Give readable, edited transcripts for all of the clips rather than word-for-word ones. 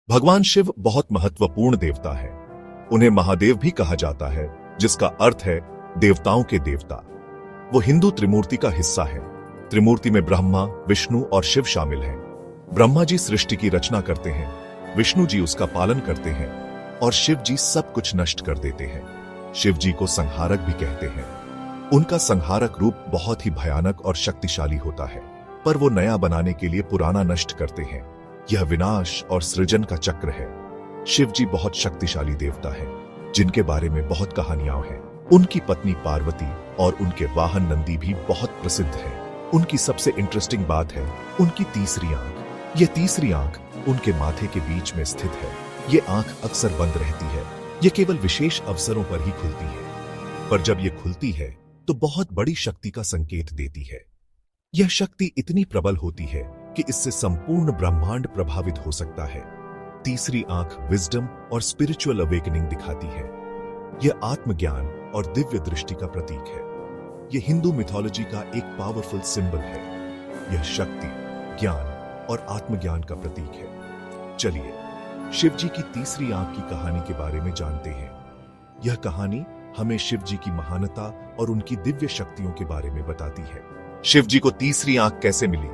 भगवान शिव बहुत महत्वपूर्ण देवता है। उन्हें महादेव भी कहा जाता है, जिसका अर्थ है देवताओं के देवता। वो हिंदू त्रिमूर्ति का हिस्सा है। त्रिमूर्ति में ब्रह्मा, विष्णु और शिव शामिल हैं। ब्रह्मा जी सृष्टि की रचना करते हैं, विष्णु जी उसका पालन करते हैं और शिव जी सब कुछ नष्ट कर देते हैं। शिव जी को संहारक भी कहते हैं। उनका संहारक रूप बहुत ही भयानक और शक्तिशाली होता है, पर वो नया बनाने के लिए पुराना नष्ट करते हैं। यह विनाश और सृजन का चक्र है। शिव जी बहुत शक्तिशाली देवता है, जिनके बारे में बहुत कहानियां हैं। उनकी पत्नी पार्वती और उनके वाहन नंदी भी बहुत प्रसिद्ध है। उनकी सबसे इंटरेस्टिंग बात है उनकी तीसरी आंख। यह तीसरी आंख उनके माथे के बीच में स्थित है। ये आंख अक्सर बंद रहती है। यह केवल विशेष अवसरों पर ही खुलती है, पर जब यह खुलती है तो बहुत बड़ी शक्ति का संकेत देती है। यह शक्ति इतनी प्रबल होती है कि इससे संपूर्ण ब्रह्मांड प्रभावित हो सकता है। तीसरी आंख विजडम और स्पिरिचुअल अवेकनिंग दिखाती है। यह आत्मज्ञान और दिव्य दृष्टि का प्रतीक है। यह हिंदू मिथोलॉजी का एक पावरफुल सिंबल है। यह शक्ति, ज्ञान और आत्मज्ञान का प्रतीक है। चलिए शिव जी की तीसरी आंख की कहानी के बारे में जानते हैं। यह कहानी हमें शिव जी की महानता और उनकी दिव्य शक्तियों के बारे में बताती है। शिव जी को तीसरी आंख कैसे मिली,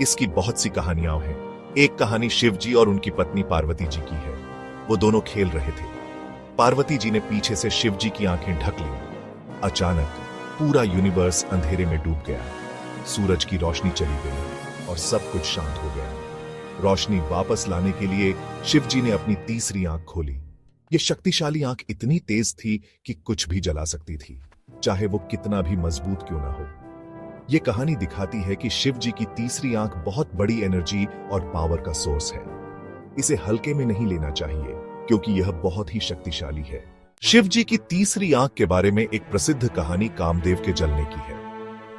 इसकी बहुत सी कहानियां हैं। एक कहानी शिव जी और उनकी पत्नी पार्वती जी की है। वो दोनों खेल रहे थे। पार्वती जी ने पीछे से शिव जी की आंखें ढक ली। अचानक पूरा यूनिवर्स अंधेरे में डूब गया। सूरज की रोशनी चली गई और सब कुछ शांत हो गया। रोशनी वापस लाने के लिए शिव जी ने अपनी तीसरी आंख खोली। यह शक्तिशाली आंख इतनी तेज थी कि कुछ भी जला सकती थी, चाहे वो कितना भी मजबूत क्यों ना हो। यह कहानी दिखाती है कि शिव जी की तीसरी आंख बहुत बड़ी एनर्जी और पावर का सोर्स है। इसे हल्के में नहीं लेना चाहिए, क्योंकि यह बहुत ही शक्तिशाली है। शिव जी की तीसरी आंख के बारे में एक प्रसिद्ध कहानी कामदेव के जलने की है।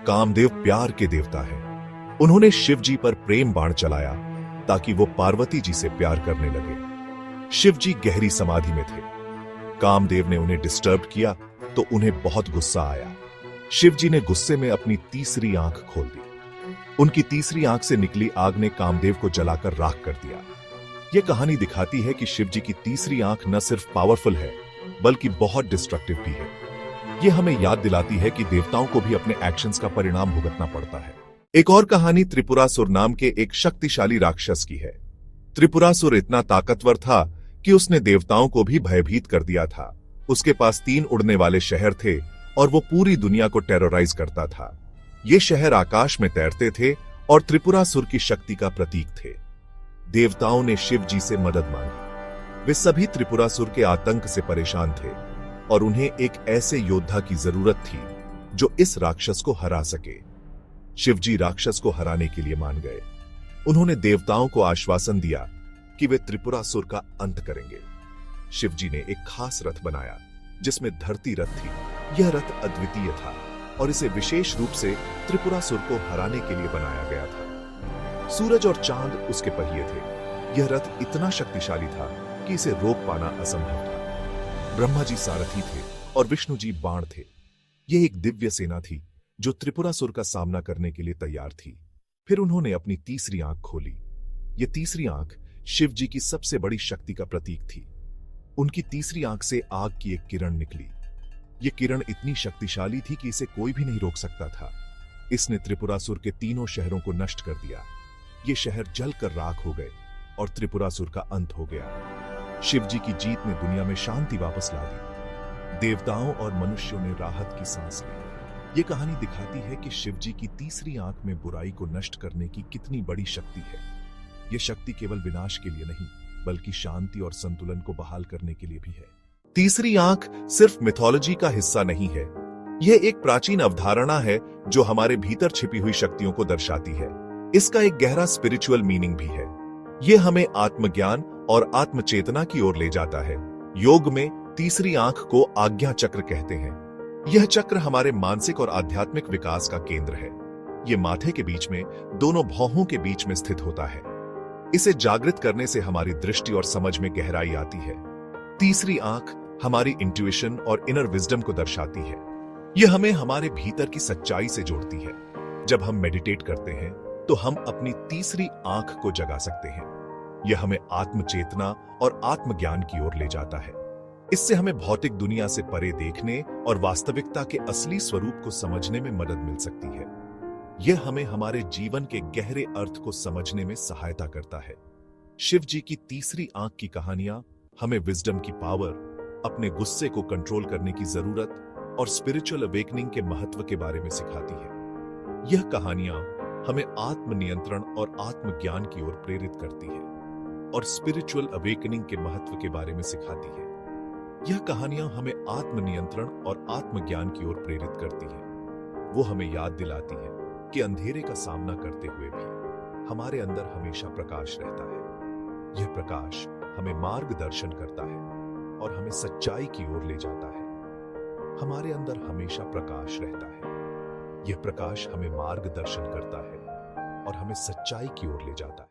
कामदेव प्यार के देवता है। उन्होंने शिव जी पर प्रेम बाण चलाया ताकि वो पार्वती जी से प्यार करने लगे। शिव जी गहरी समाधि में थे। कामदेव ने उन्हें डिस्टर्ब किया तो उन्हें बहुत गुस्सा आया। शिव जी ने गुस्से में अपनी तीसरी आंख खोल दी। उनकी तीसरी आंख से निकली आग ने कामदेव को जलाकर राख कर दिया। यह कहानी दिखाती है कि शिव जी की तीसरी आंख न सिर्फ पावरफुल है, बल्कि बहुत डिस्ट्रक्टिव भी है। यह हमें याद दिलाती है कि देवताओं को भी अपने एक्शंस का परिणाम भुगतना पड़ता है। एक और कहानी त्रिपुरासुर नाम के एक शक्तिशाली राक्षस की है। त्रिपुरासुर इतना ताकतवर था कि उसने देवताओं को भी भयभीत कर दिया था। उसके पास 3 उड़ने वाले शहर थे और वो पूरी दुनिया को टेरराइज करता था। ये शहर आकाश में तैरते थे और त्रिपुरासुर की शक्ति का प्रतीक थे। देवताओं ने शिव जी से मदद मांगी। वे सभी त्रिपुरासुर के आतंक से परेशान थे और उन्हें एक ऐसे योद्धा की जरूरत थी जो इस राक्षस को हरा सके। शिव जी राक्षस को हराने के लिए मान गए। उन्होंने देवताओं को आश्वासन दिया कि वे त्रिपुरासुर का अंत करेंगे। शिव जी ने एक खास रथ बनाया जिसमें धरती रथ थी। यह रथ अद्वितीय था और इसे विशेष रूप से त्रिपुरासुर को हराने के लिए बनाया गया था। सूरज और चांद उसके पहिए थे। यह रथ इतना शक्तिशाली था कि इसे रोक पाना असंभव था। ब्रह्मा जी सारथी थे और विष्णु जी बाण थे। यह एक दिव्य सेना थी जो त्रिपुरासुर का सामना करने के लिए तैयार थी। फिर उन्होंने अपनी तीसरी आंख खोली। यह तीसरी आंख शिव जी की सबसे बड़ी शक्ति का प्रतीक थी। उनकी तीसरी आंख से आग की एक किरण निकली। यह किरण इतनी शक्तिशाली थी कि इसे कोई भी नहीं रोक सकता था। इसने त्रिपुरासुर के 3 शहरों को नष्ट कर दिया। ये शहर जलकर राख हो गए और त्रिपुरासुर का अंत हो गया। शिव जी की जीत ने दुनिया में शांति वापस ला दी। देवताओं और मनुष्यों ने राहत की सांस ली। ये कहानी दिखाती है कि शिव जी की तीसरी आंख में बुराई को नष्ट करने की कितनी बड़ी शक्ति है। यह शक्ति केवल विनाश के लिए नहीं, बल्कि शांति और संतुलन को बहाल करने के लिए भी है। तीसरी आंख सिर्फ मिथोलॉजी का हिस्सा नहीं है। यह एक प्राचीन अवधारणा है जो हमारे भीतर छिपी हुई शक्तियों को दर्शाती है। इसका एक गहरा स्पिरिचुअल मीनिंग भी है। यह हमें आत्मज्ञान और आत्मचेतना की ओर ले जाता है। योग में तीसरी आंख को आज्ञा चक्र कहते हैं। यह चक्र हमारे मानसिक और आध्यात्मिक विकास का केंद्र है। यह माथे के बीच में दोनों भौहों के बीच में स्थित होता है। इसे जागृत करने से हमारी दृष्टि और समझ में गहराई आती है। तीसरी आंख हमारी इंट्यूशन और इनर विजडम को दर्शाती है। यह हमें हमारे भीतर की सच्चाई से जोड़ती है। जब हम मेडिटेट करते हैं तो हम अपनी तीसरी आंख को जगा सकते हैं। यह हमें आत्मचेतना और आत्मज्ञान की ओर ले जाता है। इससे हमें भौतिक दुनिया से परे देखने और वास्तविकता के असली स्वरूप को समझने में मदद मिल सकती है। यह हमें हमारे जीवन के गहरे अर्थ को समझने में सहायता करता है। शिव जी की तीसरी आंख की कहानियां हमें विजडम की पावर, अपने गुस्से को कंट्रोल करने की जरूरत और स्पिरिचुअल अवेकनिंग के महत्व के बारे में सिखाती है। यह कहानियां हमें आत्मनियंत्रण और आत्मज्ञान की ओर प्रेरित करती है और स्पिरिचुअल अवेकनिंग के महत्व के बारे में सिखाती है। यह कहानियां हमें आत्मनियंत्रण और आत्मज्ञान की ओर प्रेरित करती है। वो हमें याद दिलाती है कि अंधेरे का सामना करते हुए भी हमारे अंदर हमेशा प्रकाश रहता है। यह प्रकाश हमें मार्गदर्शन करता है और हमें सच्चाई की ओर ले जाता है। हमारे अंदर हमेशा प्रकाश रहता है। यह प्रकाश हमें मार्गदर्शन करता है और हमें सच्चाई की ओर ले जाता है।